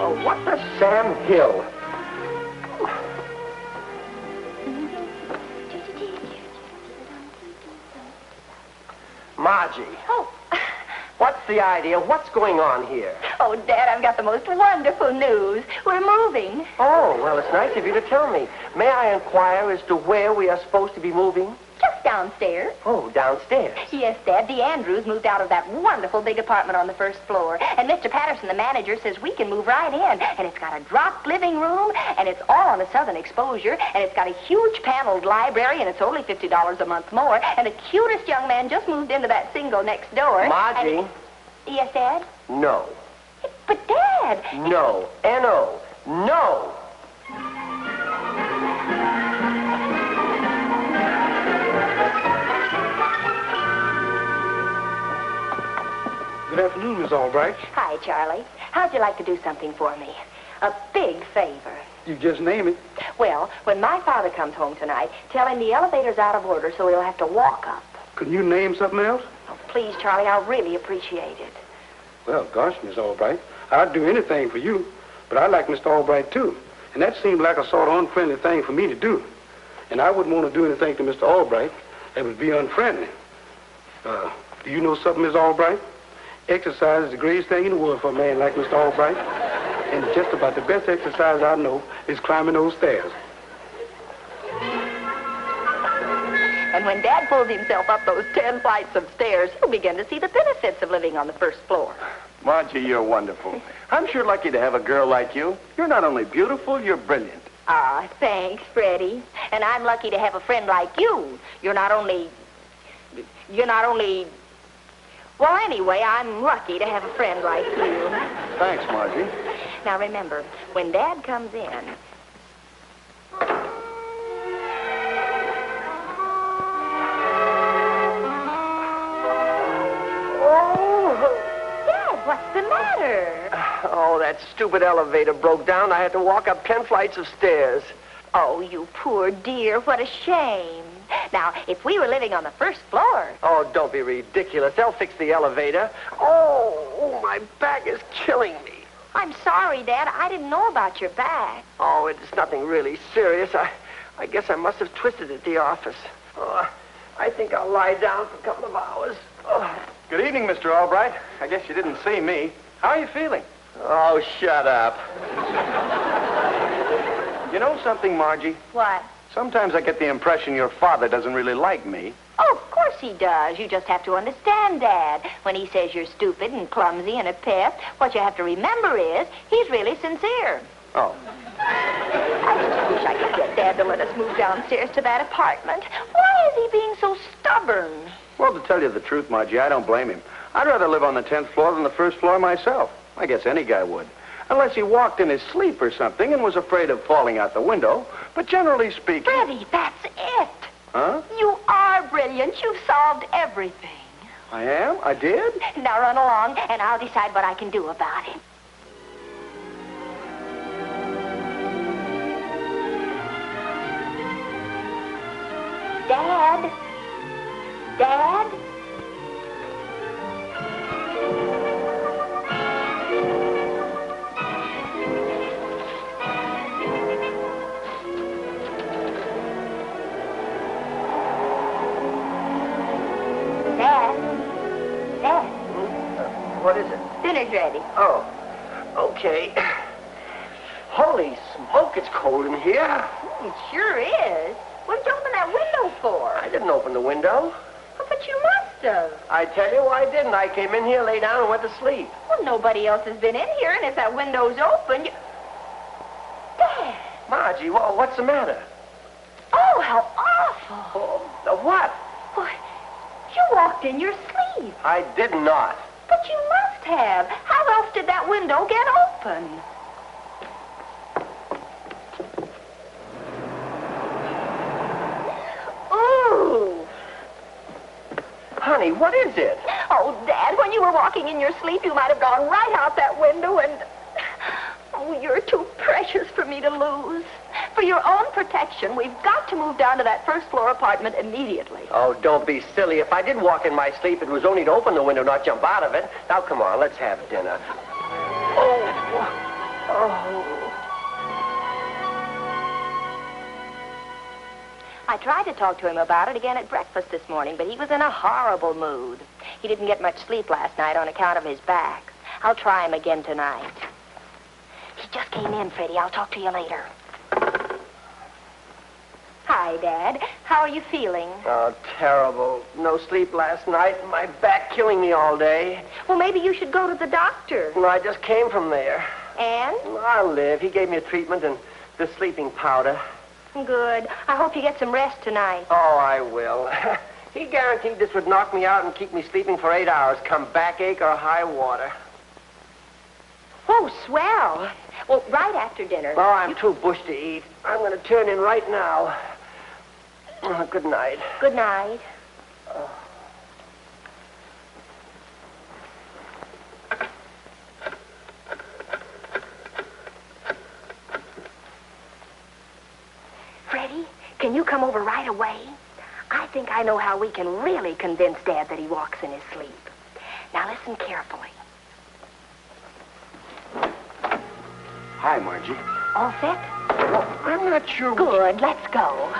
Oh, what the Sam Hill? Margie. Oh. What's the idea? What's going on here? Oh, Dad, I've got the most wonderful news. We're moving. Oh, well, it's nice of you to tell me. May I inquire as to where we are supposed to be moving? Just downstairs. Oh, downstairs. Yes, Dad. The Andrews moved out of that wonderful big apartment on the first floor. And Mr. Patterson, the manager, says we can move right in. And it's got a drop living room, and it's all on the southern exposure, and it's got a huge paneled library, and it's only $50 a month more. And the cutest young man just moved into that single next door. Margie. Yes, Dad? No. But, Dad... No. N-O. No. Good afternoon, Miss Albright. Hi, Charlie. How'd you like to do something for me? A big favor. You just name it. Well, when my father comes home tonight, tell him the elevator's out of order, so he'll have to walk up. Couldn't you name something else? Oh, please, Charlie, I'll really appreciate it. Well, gosh, Miss Albright, I'd do anything for you, but I like Mr. Albright, too. And that seemed like a sort of unfriendly thing for me to do. And I wouldn't want to do anything to Mr. Albright that would be unfriendly. Do you know something, Miss Albright? Exercise is the greatest thing in the world for a man like Mr. Albright. And just about the best exercise I know is climbing those stairs. And when Dad pulls himself up those 10 flights of stairs, he'll begin to see the benefits of living on the first floor. Margie, you're wonderful. I'm sure lucky to have a girl like you. You're not only beautiful, you're brilliant. Ah, thanks, Freddie. And I'm lucky to have a friend like you. You're not only... Well, anyway, I'm lucky to have a friend like you. Thanks, Margie. Now, remember, when Dad comes in... What's the matter? Oh, that stupid elevator broke down. I had to walk up 10 flights of stairs. Oh, you poor dear. What a shame. Now, if we were living on the first floor... Oh, don't be ridiculous. They'll fix the elevator. Oh, my back is killing me. I'm sorry, Dad. I didn't know about your back. Oh, it's nothing really serious. I guess I must have twisted at the office. Oh, I think I'll lie down for a couple of hours. Oh. Good evening, Mr. Albright. I guess you didn't see me. How are you feeling? Oh, shut up. You know something, Margie? What? Sometimes I get the impression your father doesn't really like me. Oh, of course he does. You just have to understand, Dad. When he says you're stupid and clumsy and a pest, what you have to remember is he's really sincere. Oh. I just wish I could get Dad to let us move downstairs to that apartment. Why is he being so stubborn? Well, to tell you the truth, Margie, I don't blame him. I'd rather live on the 10th floor than the first floor myself. I guess any guy would. Unless he walked in his sleep or something and was afraid of falling out the window. But generally speaking... Freddie, that's it. Huh? You are brilliant. You've solved everything. I am? I did? Now run along, and I'll decide what I can do about it. Dad? Dad? What is it? Dinner's ready. Oh, okay. Holy smoke, it's cold in here. It sure is. What did you open that window for? I didn't open the window. Oh, but you must have. I tell you I didn't. I came in here, lay down, and went to sleep. Well, nobody else has been in here, and if that window's open, you... Dad. Margie, what's the matter? Oh, how awful. Oh, what? Why, you walked in your sleep. I did not. But you must have. How else did that window get open? Ooh. Honey, what is it? Oh, Dad, when you were walking in your sleep, you might have gone right out that window and... Oh, you're too precious for me to lose. For your own protection, we've got to move down to that first floor apartment immediately. Oh, don't be silly. If I did walk in my sleep, it was only to open the window, not jump out of it. Now, come on, let's have dinner. Oh, Oh. I tried to talk to him about it again at breakfast this morning, but he was in a horrible mood. He didn't get much sleep last night on account of his back. I'll try him again tonight. He just came in, Freddie. I'll talk to you later. Hi, Dad. How are you feeling? Oh, terrible. No sleep last night, and my back killing me all day. Well, maybe you should go to the doctor. Well, I just came from there. And? I'll live. He gave me a treatment and the sleeping powder. Good. I hope you get some rest tonight. Oh, I will. He guaranteed this would knock me out and keep me sleeping for 8 hours, come backache or high water. Oh, swell. Well, right after dinner. Oh, I'm too bush to eat. I'm going to turn in right now. Oh, good night. Good night. Freddie, can you come over right away? I think I know how we can really convince Dad that he walks in his sleep. Now listen carefully. Hi, Margie. All set? Well, I'm not sure. Good. Let's go.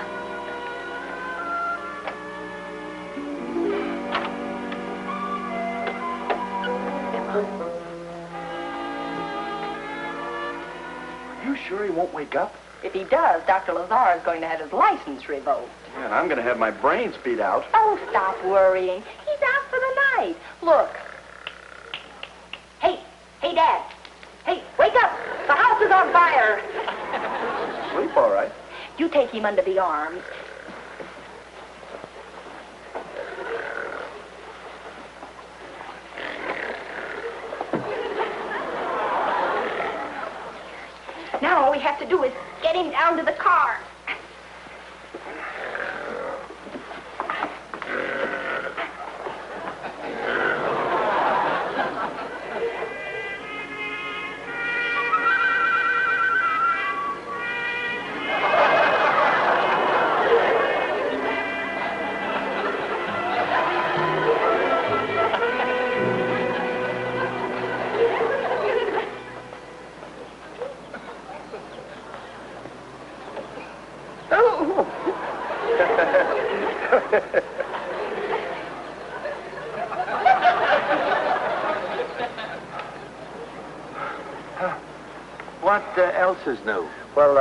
Are you sure he won't wake up? If he does, Dr. Lazar is going to have his license revoked. Yeah, and I'm going to have my brains beat out. Oh, stop worrying. He's out for the night. Look. Hey, Dad. Hey, wake up. The house is on fire. Sleep all right. You take him under the arms. Now all we have to do is get him down to the car. What else is new? Well,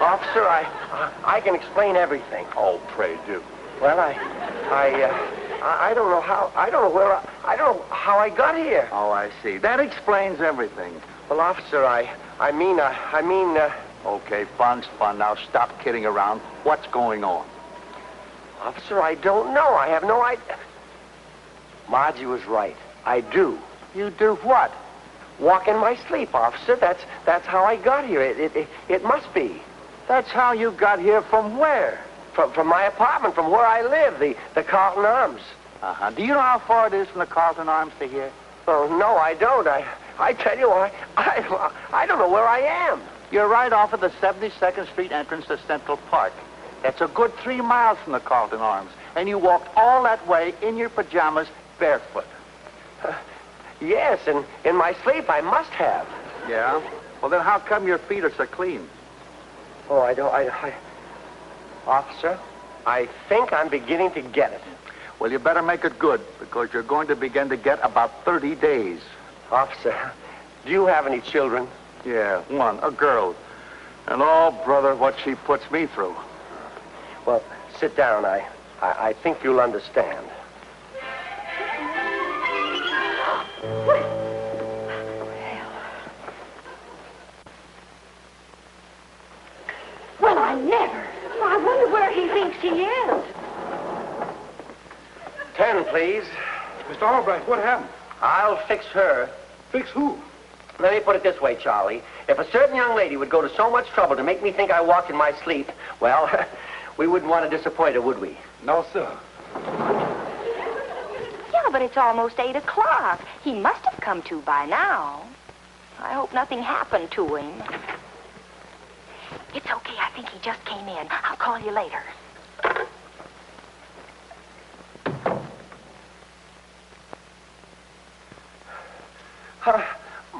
officer, I can explain everything. Oh, pray do. Well, I don't know how. I don't know how I got here. Oh, I see. That explains everything. Well, officer, I mean. Okay, fun's fun. Now stop kidding around. What's going on? Officer, I don't know. I have no idea. Margie was right. I do. You do what? Walk in my sleep, officer. That's how I got here. It must be. That's how you got here from where? From my apartment, from where I live, the Carlton Arms. Uh-huh. Do you know how far it is from the Carlton Arms to here? Oh, no, I don't. I tell you, I don't know where I am. You're right off of the 72nd Street entrance to Central Park. That's a good 3 miles from the Carlton Arms. And you walked all that way in your pajamas barefoot. Yes, and in my sleep I must have. Yeah? Well, then how come your feet are so clean? Oh, Officer, I think I'm beginning to get it. Well, you better make it good, because you're going to begin to get about 30 days. Officer, do you have any children? Yeah, one, a girl. And oh, brother, what she puts me through. Well, sit down. I think you'll understand. Well, I never. I wonder where he thinks he is. 10, please. Mr. Albright, what happened? I'll fix her. Fix who? Let me put it this way, Charlie. If a certain young lady would go to so much trouble to make me think I walked in my sleep, well, we wouldn't want to disappoint her, would we? No, sir. Yeah, but it's almost 8 o'clock. He must have come to by now. I hope nothing happened to him. It's okay. I think he just came in. I'll call you later.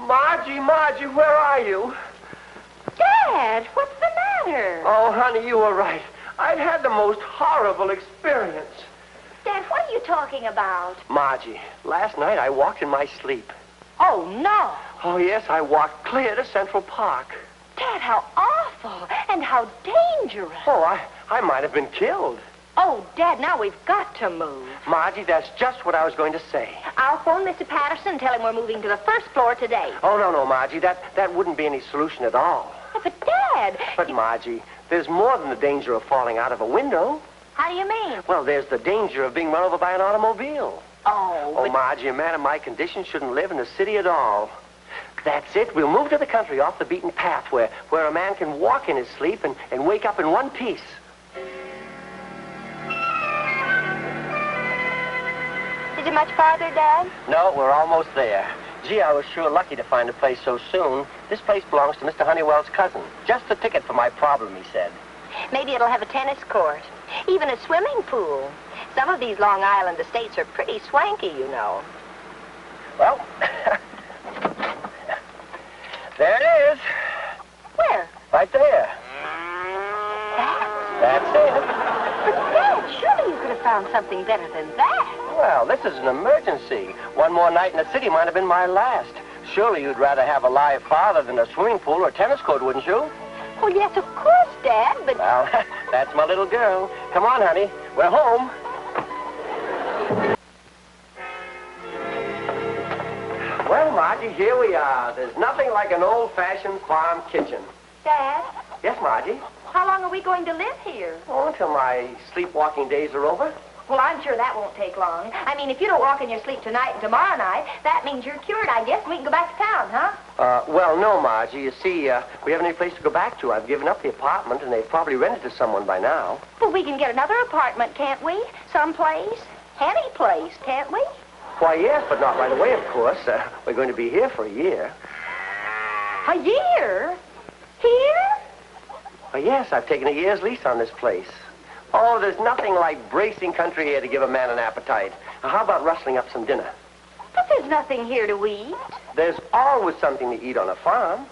Margie, where are you? Dad, what's the matter? Oh, honey, you were right. I've had the most horrible experience. Dad, what are you talking about? Margie, last night I walked in my sleep. Oh, no. Oh, yes, I walked clear to Central Park. Dad, how awful and how dangerous. Oh, I might have been killed. Oh, Dad, now we've got to move. Margie, that's just what I was going to say. I'll phone Mr. Patterson and tell him we're moving to the first floor today. Oh, no, Margie, that wouldn't be any solution at all. But, Dad... But, Margie, there's more than the danger of falling out of a window. How do you mean? Well, there's the danger of being run over by an automobile. Oh, Margie, a man in my condition shouldn't live in the city at all. That's it. We'll move to the country off the beaten path where a man can walk in his sleep and wake up in one piece. Is it much farther, Dad? No, we're almost there. Gee, I was sure lucky to find a place so soon. This place belongs to Mr. Honeywell's cousin. Just the ticket for my problem, he said. Maybe it'll have a tennis court, even a swimming pool. Some of these Long Island estates are pretty swanky, you know. Well, there it is. Where? Right there. That's it. But, Dad, surely you could have found something better than that. Well, this is an emergency. One more night in the city might have been my last. Surely you'd rather have a live father than a swimming pool or tennis court, wouldn't you? Oh, yes, of course, Dad, but... Well, that's my little girl. Come on, honey. We're home. Well, Margie, here we are. There's nothing like an old-fashioned farm kitchen. Dad? Yes, Margie? How long are we going to live here? Oh, until my sleepwalking days are over. Well, I'm sure that won't take long. I mean, if you don't walk in your sleep tonight and tomorrow night, that means you're cured, I guess, and we can go back to town, huh? Well, no, Margie. You see, we haven't any place to go back to. I've given up the apartment, and they've probably rented to someone by now. But we can get another apartment, can't we? Someplace. Any place, can't we? Why, yes, but not right away, of course. We're going to be here for a year. A year? Here? Well, yes, I've taken a year's lease on this place. Oh, there's nothing like bracing country air to give a man an appetite. Now, how about rustling up some dinner? But there's nothing here to eat. There's always something to eat on a farm.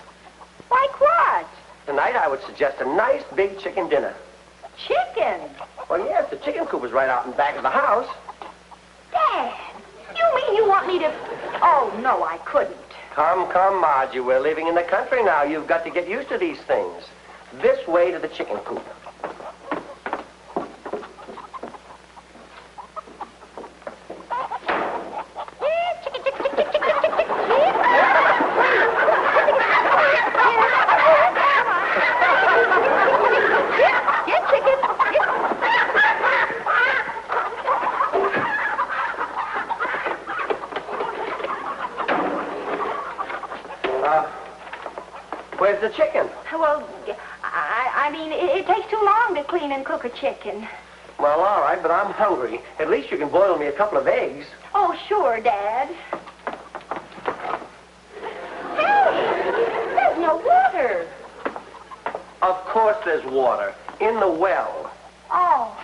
Like what? Tonight, I would suggest a nice big chicken dinner. Chicken? Well, yes, the chicken coop is right out in back of the house. Dad, you mean you want me to... Oh, no, I couldn't. Come, Margie. We're living in the country now. You've got to get used to these things. This way to the chicken coop. Where's the chicken? Well, I mean, it takes too long to clean and cook a chicken. Well, all right, but I'm hungry. At least you can boil me a couple of eggs. Oh, sure, Dad. Hey, there's no water. Of course there's water. In the well. Oh.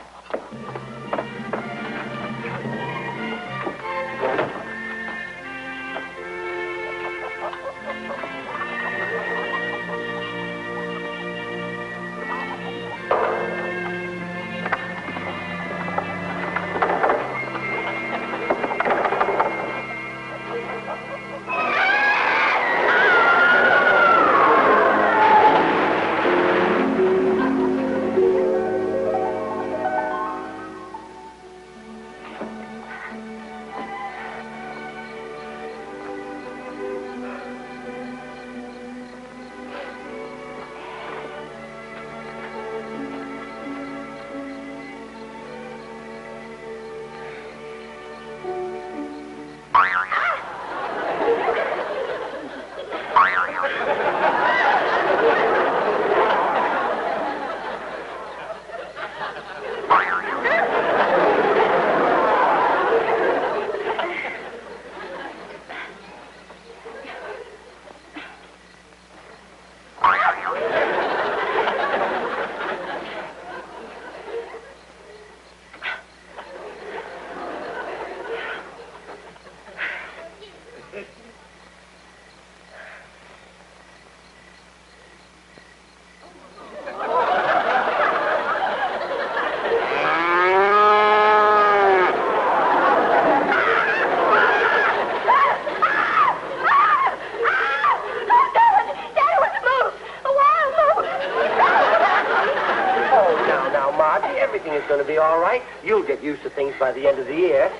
Everything is going to be all right. You'll get used to things by the end of the year.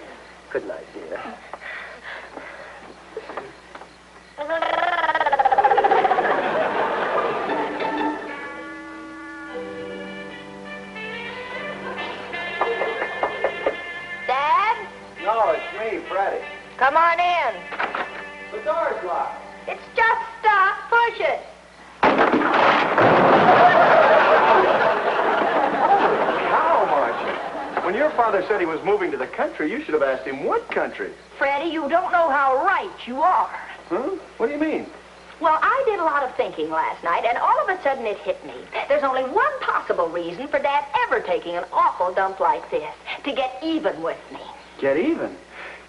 Good night, dear. Dad? No, it's me, Freddie. Come on in. The door's locked. It's just stuck. Push it. How, Margie? When your father said he was moving to the country, you should have asked him what country. Freddie, you don't know how right you are. Huh? What do you mean? Well, I did a lot of thinking last night, and all of a sudden it hit me. There's only one possible reason for Dad ever taking an awful dump like this, to get even with me. Get even?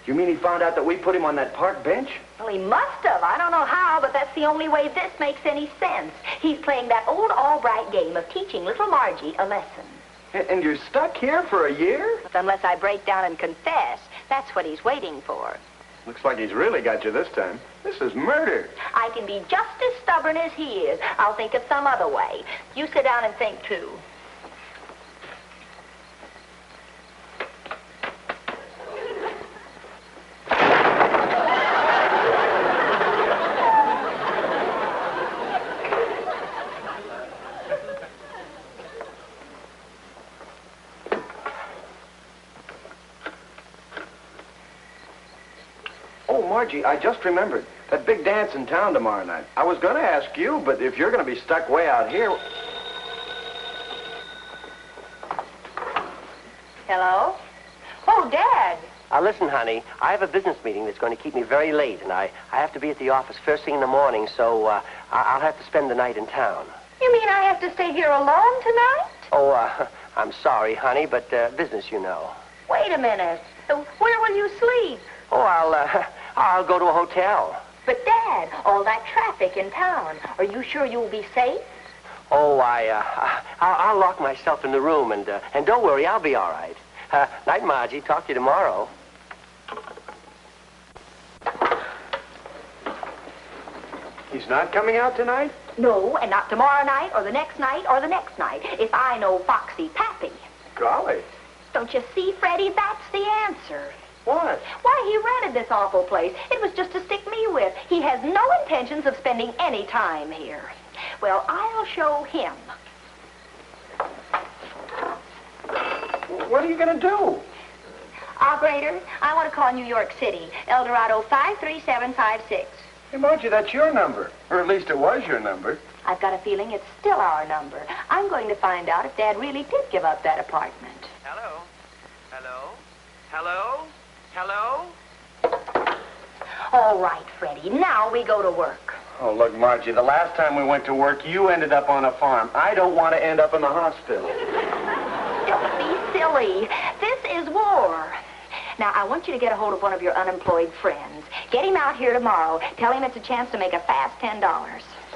You mean he found out that we put him on that park bench? Well, he must have. I don't know how, but that's the only way this makes any sense. He's playing that old Albright game of teaching little Margie a lesson. And you're stuck here for a year? Unless I break down and confess, that's what he's waiting for. Looks like he's really got you this time. This is murder. I can be just as stubborn as he is. I'll think of some other way. You sit down and think, too. Margie, I just remembered. That big dance in town tomorrow night. I was going to ask you, but if you're going to be stuck way out here... Hello? Oh, Dad. Listen, honey, I have a business meeting that's going to keep me very late, and I have to be at the office first thing in the morning, so I'll have to spend the night in town. You mean I have to stay here alone tonight? Oh, I'm sorry, honey, but business, you know. Wait a minute. Where will you sleep? Oh, I'll go to a hotel. But, Dad, all that traffic in town, are you sure you'll be safe? Oh, I'll lock myself in the room, and don't worry, I'll be all right. Night, Margie. Talk to you tomorrow. He's not coming out tonight? No, and not tomorrow night, or the next night, or the next night, if I know Foxy Pappy. Golly. Don't you see, Freddie? That's the answer. What? Why, he rented this awful place. It was just to stick me with. He has no intentions of spending any time here. Well, I'll show him. What are you going to do? Operator, I want to call New York City, Eldorado 53756. Hey, Margie, that's your number. Or at least it was your number. I've got a feeling it's still our number. I'm going to find out if Dad really did give up that apartment. Hello? Hello? Hello? Hello? All right, Freddie, now we go to work. Oh, look, Margie, the last time we went to work, you ended up on a farm. I don't want to end up in the hospital. Don't be silly. This is war. Now, I want you to get a hold of one of your unemployed friends. Get him out here tomorrow. Tell him it's a chance to make a fast $10.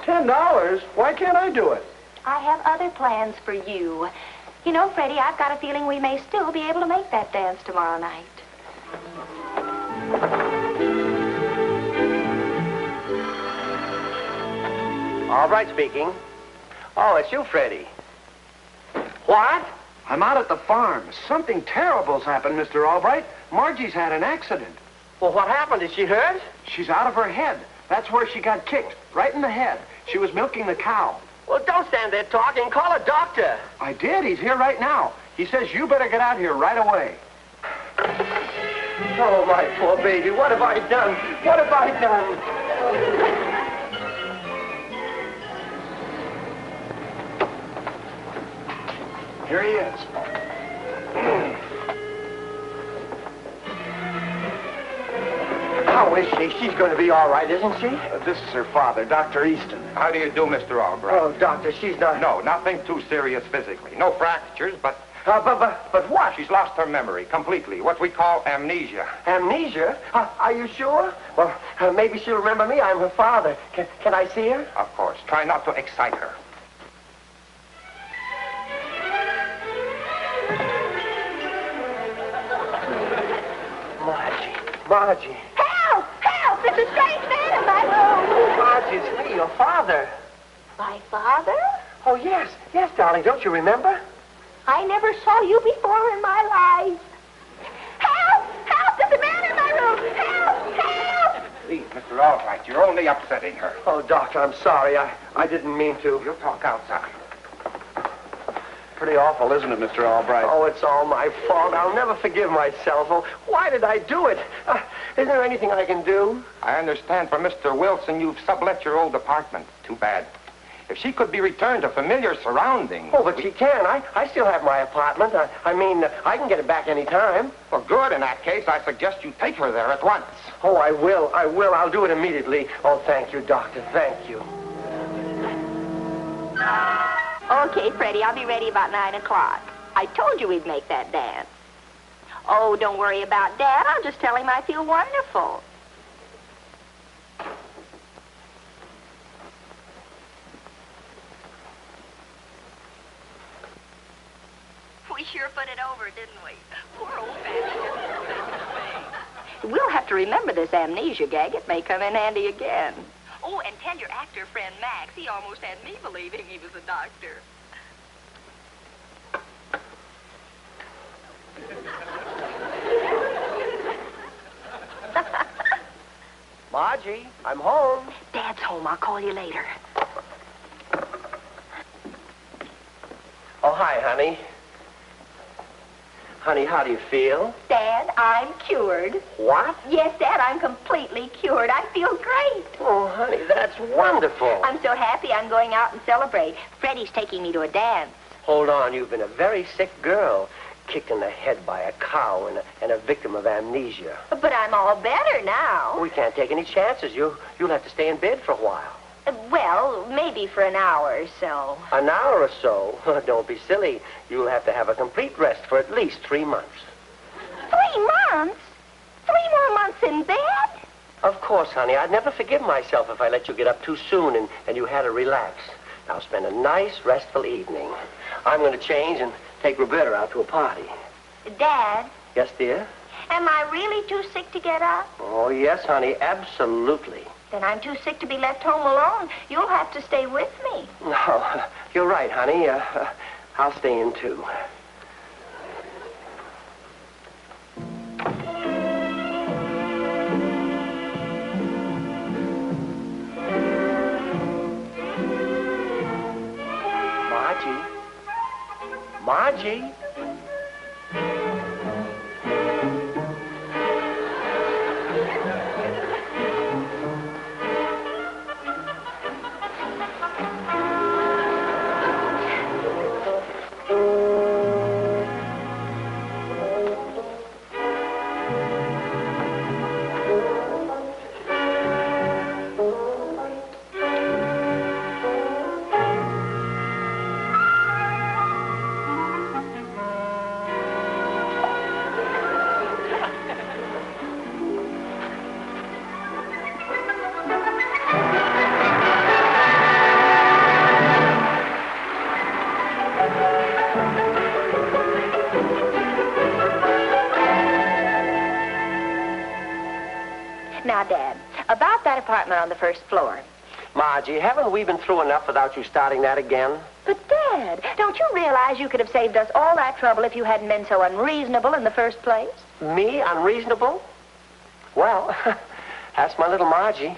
$10? Why can't I do it? I have other plans for you. You know, Freddie, I've got a feeling we may still be able to make that dance tomorrow night. All right, speaking. Oh, it's you, Freddie. What? I'm out at the farm. Something terrible's happened, Mr. Albright. Margie's had an accident. Well, what happened? Is she hurt? She's out of her head. That's where she got kicked, right in the head. She was milking the cow. Well, don't stand there talking. Call a doctor. I did. He's here right now. He says you better get out here right away. Oh, my poor baby. What have I done? What have I done? Here he is. How is she? She's going to be all right, isn't she? This is her father, Dr. Easton. How do you do, Mr. Albright? Oh, doctor, she's not... No, nothing too serious physically. No fractures, but But what? she's lost her memory completely. What we call amnesia. Amnesia? Are you sure? Well, maybe she'll remember me. I'm her father. Can I see her? Of course. Try not to excite her. Margie. Help! Help! There's a strange man in my room. Margie, it's me, your father. My father? Oh, yes. Yes, darling. Don't you remember? I never saw you before in my life. Help! Help! There's a man in my room! Help! Help! Please, Mr. Albright, you're only upsetting her. Oh, Doctor, I'm sorry. I didn't mean to. You'll talk outside. Pretty awful, isn't it, Mr. Albright? Oh, it's all my fault. I'll never forgive myself. Oh, why did I do it? Is there anything I can do? I understand from Mr. Wilson you've sublet your old apartment. Too bad. If she could be returned to familiar surroundings... Oh, but she can. I still have my apartment. I mean, I can get it back any time. Well, good. In that case, I suggest you take her there at once. Oh, I will. I will. I'll do it immediately. Oh, thank you, Doctor. Thank you. Okay, Freddie, I'll be ready about 9 o'clock. I told you we'd make that dance. Oh, don't worry about Dad. I'll just tell him I feel wonderful. We sure put it over, didn't we? Poor old Fanny. We'll have to remember this amnesia gag. It may come in handy again. Oh, and tell your actor friend Max. He almost had me believing he was a doctor. Margie, I'm home. Dad's home. I'll call you later. Oh, hi, honey. Honey, how do you feel? Dad, I'm cured. What? Yes, Dad, I'm completely cured. I feel great. Oh, honey, that's wonderful. I'm so happy I'm going out and celebrate. Freddie's taking me to a dance. Hold on, you've been a very sick girl. Kicked in the head by a cow and a victim of amnesia. But I'm all better now. We can't take any chances. You'll have to stay in bed for a while. Well, maybe for an hour or so. An hour or so? Don't be silly. You'll have to have a complete rest for at least 3 months. 3 months? 3 more months in bed? Of course, honey. I'd never forgive myself if I let you get up too soon and you had to relax. Now spend a nice, restful evening. I'm going to change and take Roberta out to a party. Dad? Yes, dear? Am I really too sick to get up? Oh, yes, honey. Absolutely. Then I'm too sick to be left home alone. You'll have to stay with me. No, you're right, honey. I'll stay in, too. Margie? Now, Dad, about that apartment on the first floor. Margie, haven't we been through enough without you starting that again? But, Dad, don't you realize you could have saved us all that trouble if you hadn't been so unreasonable in the first place? Me? Unreasonable? Well, that's my little Margie.